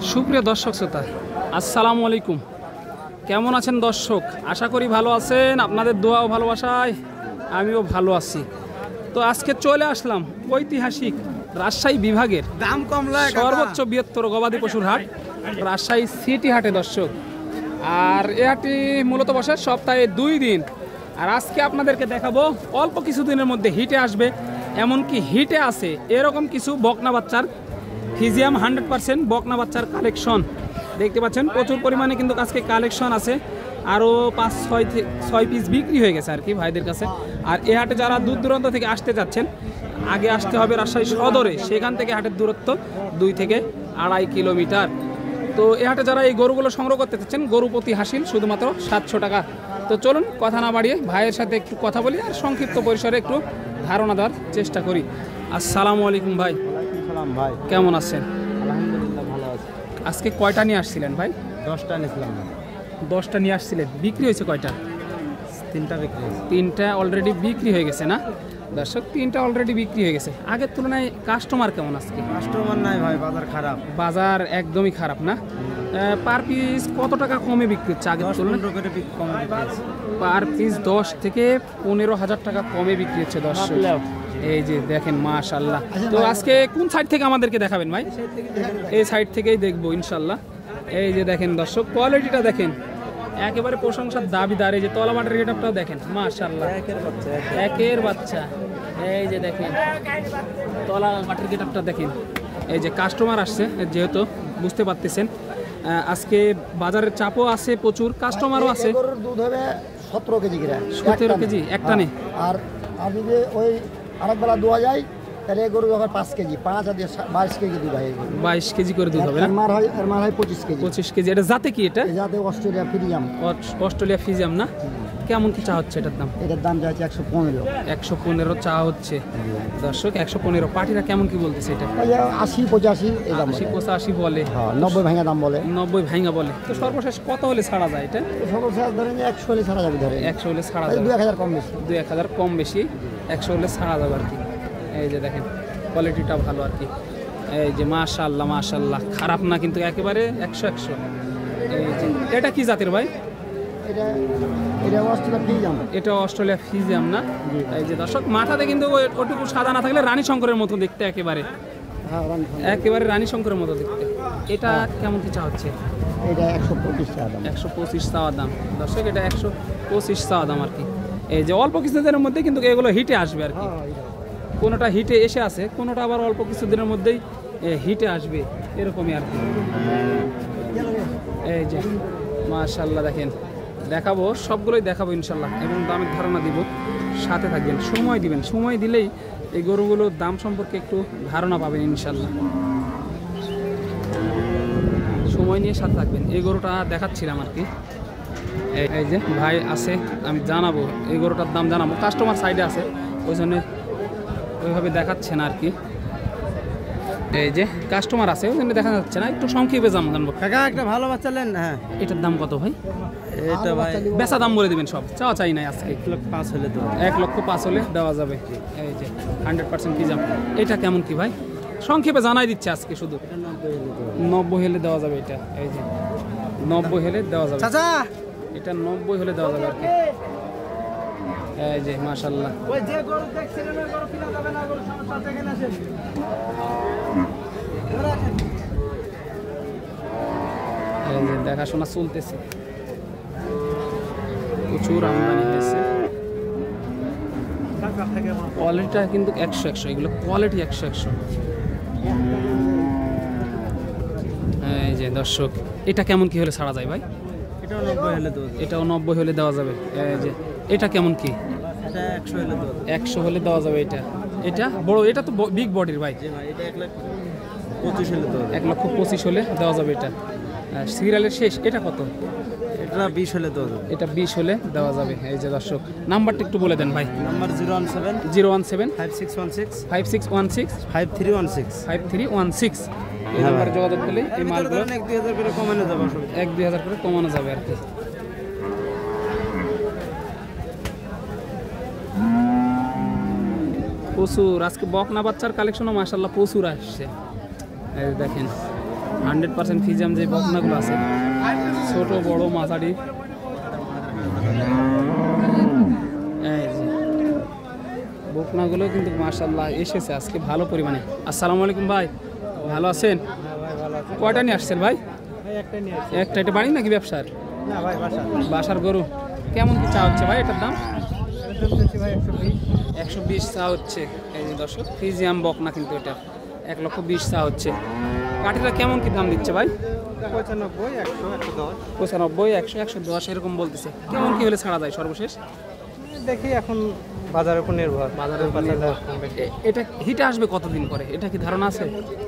সুপ্রিয় দর্শক শ্রোতা, আসসালামু আলাইকুম। কেমন আছেন দর্শক? আশা করি ভালো আছেন। আপনাদের দোয়া ও ভালোবাসায় আমিও ভালো আছি। তো আজকে চলে আসলাম ঐতিহাসিক রাজশাহী বিভাগের দাম কম সর্বোচ্চ বৃহত্তর গবাদি পশুর হাট রাজশাহী সিটি হাটে দর্শক। আর এ হাটটি মূলত বসে সপ্তাহে 2 দিন। আর আজকে আপনাদেরকে দেখাবো অল্প কিছু দিনের মধ্যে হিটে আসবে, এমনকি হিটে আছে এরকম কিছু বকনা বাচ্চার ফিজিয়াম 100% বকনা বাচ্চার কালেকশন দেখতে পাচ্ছেন। প্রচুর পরিমাণে কিন্তু আজকে কালেকশন আছে, আরও 5-6 পিস বিক্রি হয়ে গেছে আর কি ভাইদের কাছে। আর এ হাটে যারা দূর দূরান্ত থেকে আসতে যাচ্ছেন, আগে আসতে হবে রাজশাহী সদরে, সেখান থেকে হাটের দূরত্ব 2 থেকে 2.5 কিলোমিটার। তো এ হাটে যারা এই গরুগুলো সংগ্রহ করতে চাচ্ছেন, গরু প্রতি হাসিল শুধুমাত্র 700 টাকা। তো চলুন কথা না বাড়িয়ে ভাইয়ের সাথে একটু কথা বলি আর সংক্ষিপ্ত পরিসরে একটু ধারণা দেওয়ার চেষ্টা করি। আসসালামু আলাইকুম ভাই। ভাই কেমন আছেন? আলহামদুলিল্লাহ ভালো আছি। আজকে কয়টা নিয়ে আসছিলেন ভাই? 10টা নিয়েছিলাম। 10টা নিয়ে আসছিলেন, বিক্রি হয়েছে কয়টা? 3টা বিক্রি হয়েছে। 3টা অলরেডি বিক্রি হয়ে গেছে না দর্শক? 3টা অলরেডি বিক্রি হয়ে গেছে। আগের তুলনায় কাস্টমার কেমন আজকে? কাস্টমার নাই ভাই, বাজার খারাপ। বাজার একদমই খারাপ না? পার পিস কত টাকা কমে বিক্রি হচ্ছে আগের তুলনায়? 10-15 করে কমে বিক্রি হচ্ছে। পার পিস 10 থেকে 15,000 টাকা কমে বিক্রি হচ্ছে দর্শক। এই যে দেখেন মাশাআল্লাহ। তো আজকে কোন সাইড থেকে আমাদেরকে দেখাবেন ভাই? এই সাইড থেকেই দেখবো ইনশাল্লাহ। এই যে দেখেন দর্শক, কোয়ালিটিটা দেখেন, একেবারে প্রশংসার দাবিদার। এই যে তলা মাটির গেটআপটাও দেখেন মাশাআল্লাহ, একের বাচ্চা। এই যে দেখেন তলা মাটির গেটআপটা দেখেন। এই যে কাস্টমার আসছে, যেহেতু বুঝতে পারতেছেন আজকে বাজারের চাপও আছে, প্রচুর কাস্টমারও আছে। গরুর দুধ হবে 17 কেজি করে। 17 কেজি একটা নেই। আর যদি ওই আরেক বেলা দোয়া যায় তাহলে গরু হবে 5 কেজি, 5 আর 22 কেজি দুধ হয়। 22 কেজি করে দুধ হবে না? এর মার হয় 25 কেজি। 25 কেজি। এটা জাতে কি? এটা যাতে অস্ট্রেলিয়া ফ্রিজিয়াম। অস্ট্রেলিয়া ফিজিয়াম না? কেমন কি চা হচ্ছে এটার দাম? এটার দাম যাচ্ছে 115। 115 চা হচ্ছে দর্শক। 115। পাটিরা কেমন কি বলতেছে এটা? 80-85 এই দাম। 80-85 বলে। হ্যাঁ, 90 ভাঙা দাম বলে। 90 ভাঙা বলে। তো সর্বশেষ কত হলে ছাড়া যায় এটা? সর্বশেষ ধরেন 100 হলে ছাড়া যাবে। ধরে 100 হলে ছাড়া যাবে। 2-1000 কম বেশি। 2-1000 কম বেশি 100 হলে ছাড়া যাবে আর কি। এই যে দেখেন কোয়ালিটিটা ভালো আর কি। এই যে মাশাআল্লাহ মাশাআল্লাহ, খারাপ না কিন্তু, একেবারে 100-100। এই যে এটা কি জাতের ভাই? এটা অস্ট্রেলিয়া ফ্রিজিয়াম। এটা অস্ট্রেলিয়া ফিজিয়াম না? এই যে দর্শক, মাথাতে কিন্তু ওটুকু সাদা না থাকলে রানী শঙ্করের মতো দেখতে, একেবারে একেবারে রানী শঙ্করের মতো দেখতে। এটা কেমন কি চা হচ্ছে? এটা 125 টাকা দাম। 125 চাওয়া দাম দর্শক। এটা 125 চাওয়া দাম আর কি। এই যে অল্প কিছুদিনের মধ্যে কিন্তু এগুলো হিটে আসবে আর কি। কোনোটা হিটে এসে আছে, কোনোটা আবার অল্প কিছুদিনের মধ্যেই হিটে আসবে, এরকমই আর কি। এই যে মাশাআল্লাহ দেখেন, দেখাবো সবগুলোই দেখাবো ইনশাল্লাহ, এবং দামের ধারণা দিব। সাথে থাকবেন, সময় দিবেন, সময় দিলেই এই গরুগুলোর দাম সম্পর্কে একটু ধারণা পাবেন ইনশাল্লাহ। সময় নিয়ে সাথে থাকবেন। এই গরুটা দেখাচ্ছিলাম আর কি। এই যে ভাই আছে, আমি জানাবো এই গরুটার দাম জানাবো। কাস্টমার সাইডে আছে, ওই জন্য ওইভাবে দেখাচ্ছে না আর কি। এই যে কাস্টমার আছে, ওই জন্য দেখা যাচ্ছে না, একটু সংক্ষেপে জানবো। কাকা একটা ভালো বাচ্চা নেন। হ্যাঁ, এটার দাম কত ভাই? এটা ভাই বেচা দাম বলে দিবেন, সব চাওয়া চাই নাই আজকে। 1,05,000 হলে তো 1,05,000 হলে দেওয়া যাবে। এই যে 100% কি জাম। এটা কেমন কি ভাই? সংক্ষেপে জানাই দিচ্ছে আজকে শুধু। 90 হলে দেওয়া যাবে এটা। এই যে 90 হলে দেওয়া যাবে। চাচা এটা 90 হলে দেওয়া যাবে আর কি। এই যে মাশাআল্লাহ। ওই যে গরু দেখছিলেন ওই গরু কিনা যাবে না, গরু সমস্যা থেকে না আসেন। এই যে দেখাশোনা চলতেছে, প্রচুর আমদানি হয়েছে। কোয়ালিটিটা কিন্তু 100-100, এগুলো কোয়ালিটি 100-100। এই যে দর্শক, এটা কেমন কি হলে ছাড়া যায় ভাই? এটাও 90 হলে তো। এটাও 90 হলে দেওয়া যাবে। এই যে এটা কেমন কি? এটা 100 হলে তো। 100 হলে দেওয়া যাবে এটা। এটা বড়, এটা তো বিগ বডির ভাই। জি ভাই, এটা 1,25,000 হলে তো। 1,25,000 হলে দেওয়া যাবে এটা। সিরিয়ালের শেষ। এটা কত? এটা 20 হলে তো। এটা 20 হলে দেওয়া যাবে। এই যে দর্শক, নাম্বারটা একটু বলে দেন ভাই। নাম্বার 017 017 5616 5616 5316। 5316। এই নাম্বারে যোগাযোগ করলে এই মালগুলো 1-2,000 করে কমানো যাবে। 1-2,000 করে কমানো যাবে আর কি। প্রচুর আজকে বকনা বাচ্চার কালেকশনও মাশাআল্লাহ প্রচুর আসছে। এই দেখেন 100% ফিজিয়াম যে বকনাগুলো আছে, ছোট বড় মাঝারি, এই যে বকনাগুলো কিন্তু মাশাআল্লাহ এসেছে আজকে ভালো পরিমাণে। আসসালামু আলাইকুম ভাই, ভালো আছেন? কয়টা নিয়ে আসছেন ভাই? একটা। এটা বাড়ি নাকি ব্যবসার? বাসার গরু। কেমন কি চা হচ্ছে ভাই এটার দাম? 120 চা হচ্ছে। এই যে দর্শক, ফ্রিজিয়াম বকনা কিন্তু এটা 1,20,000 চা হচ্ছে। কাঠিটা কেমন কি দাম দিচ্ছে ভাই? 95, 100, 110। 95, 100, 110 এরকম বলতেছে। কেমন কি হলে ছাড়া যায় সর্বশেষ? দেখি এখন বাজারের উপর নির্ভর। বাজারের উপর নির্ভর। এটা হিটে আসবে কতদিন পরে, এটা কি ধারণা আছে?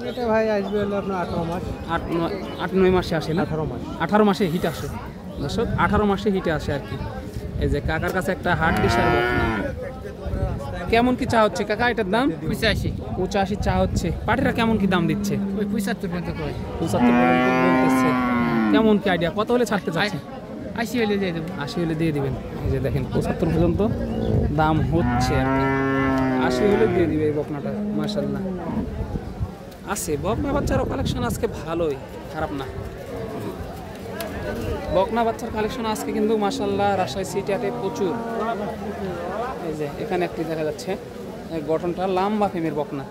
এটা ভাই আসবে হলো আপনার 18 মাস। 8-9 মাসে আসে না? 18 মাস। 18 মাসে হিট আসে দর্শক, 18 মাসে হিটে আসে আর কি। এই যে কাকার কাছে একটা হাট ডিশার বকনা। কেমন কি চা হচ্ছে কাকা এটার দাম? 85 চা হচ্ছে। পাটিরা কেমন কি দাম দিচ্ছে? 75 পর্যন্ত কয়। 75 পর্যন্ত বলতেছে। কেমন কি আইডিয়া, কত হলে ছাড়তে চাচ্ছে? 80 হলে দিয়ে দেবো। 80 হলে দিয়ে দিবেন। এই যে দেখেন 75 পর্যন্ত দাম হচ্ছে আর কি। 80 হলে দিয়ে দিবে এই বকনাটা। মাশাআল্লাহ আছে বকনা বাচ্চারও কালেকশন আজকে ভালোই, খারাপ না। বকনা বাচ্চার কালেকশন আজকে কিন্তু মাশাআল্লাহ রাজশাহী সিটি হাটে প্রচুর। এই যে এখানে একটি দেখা যাচ্ছে, এই গঠনটা লম্বা ফেমের বকনা।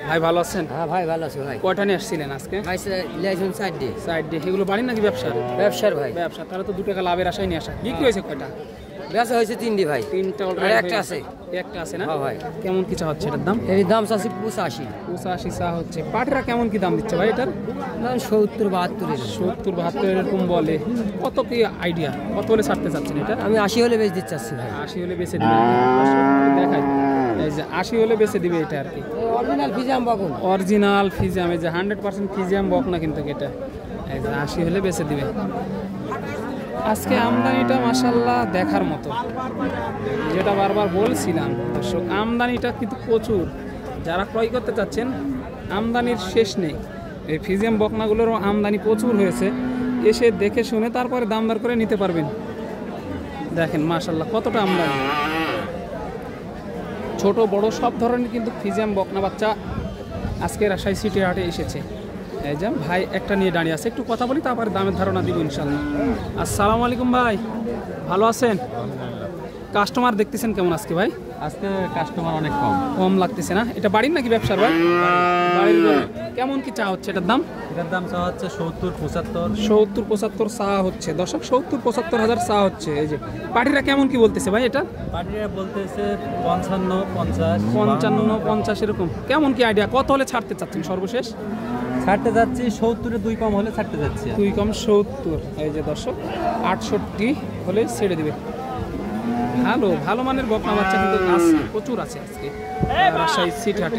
ভাই ভালো আছেন? হ্যাঁ ভাই ভালো আছি ভাই। কয়টা নিয়ে আসছিলেন আজকে? ভাই লেজন সাইড ডে। সাইড দিয়ে এগুলো বাড়ি নাকি ব্যবসার? ব্যবসার ভাই। ব্যবসা, তাহলে তো 2 টাকা লাভের আশায় নিয়ে আসা। বিক্রি হয়েছে কয়টা? ব্যবসা হয়েছে 3 ভাই। 3টা আর অলরেডি একটা আছে। একটা আছে না? হ্যাঁ ভাই। কেমন কি চা হচ্ছে এটার দাম? এর দাম আছে 85। 85 চা হচ্ছে। পাটিরা কেমন কি দাম দিচ্ছে ভাই এটার? দাম 70, 72 এর। 70, 72 এরকম বলে। কত কি আইডিয়া, কত হলে ছাড়তে চাচ্ছেন এটা? আমি 80 হলে বেচ দিতে চাচ্ছি ভাই। 80 হলে বেচে দিবে। দেখাই, এই যে 80 হলে বেচে দিবে এটা আর কি। অরিজিনাল ফিজাম বাগুন। অরিজিনাল ফিজিয়াম, এই যে 100% ফিজিয়াম বকনা কিন্তু এটা। এই যে 80 হলে বেচে দিবে। আজকে আমদানিটা মাশাআল্লাহ দেখার মতো, যেটা বারবার বলছিলাম দর্শক, আমদানিটা কিন্তু প্রচুর। যারা ক্রয় করতে চাচ্ছেন আমদানির শেষ নেই। এই ফিজিয়াম বকনাগুলোরও আমদানি প্রচুর হয়েছে। এসে দেখে শুনে তারপরে দাম দর করে নিতে পারবেন। দেখেন মাশাআল্লাহ কতটা আমদানি, ছোট বড় সব ধরনের কিন্তু ফিজিয়াম বকনা বাচ্চা আজকে রাজশাহী সিটি হাটে এসেছে। এই যে ভাই একটা নিয়ে দাঁড়িয়ে আছে, একটু কথা বলি তারপরে দামের ধারণা দিব ইনশাল্লাহ। আসসালামু আলাইকুম ভাই, ভালো আছেন? কাস্টমার দেখতেছেন কেমন আজকে ভাই? আজকে কাস্টমার অনেক কম। কম লাগতেছে না? এটা বাড়ির নাকি ব্যবসার ভাই? বাড়ির গরু। কেমন কি চা হচ্ছে এটার দাম? এটার দাম চা হচ্ছে 70, 75। 70-75 চা হচ্ছে দর্শক, 70-75 হাজার চা হচ্ছে। এই যে পাটিরা কেমন কি বলতেছে ভাই এটা? পাটিরা বলতেছে 55, 50, 55-50 এরকম। কেমন কি আইডিয়া, কত হলে ছাড়তে চাচ্ছেন সর্বশেষ? ছাড়তে যাচ্ছি 70-এ 2 কম হলে ছাড়তে যাচ্ছি। 2 কম 70। এই যে দর্শক 68 হলে ছেড়ে দিবে। ভালো ভালো মানের বকনা বাচ্চা কিন্তু আছে, প্রচুর আছে আজকে রাজশাহী সিটি হাটে।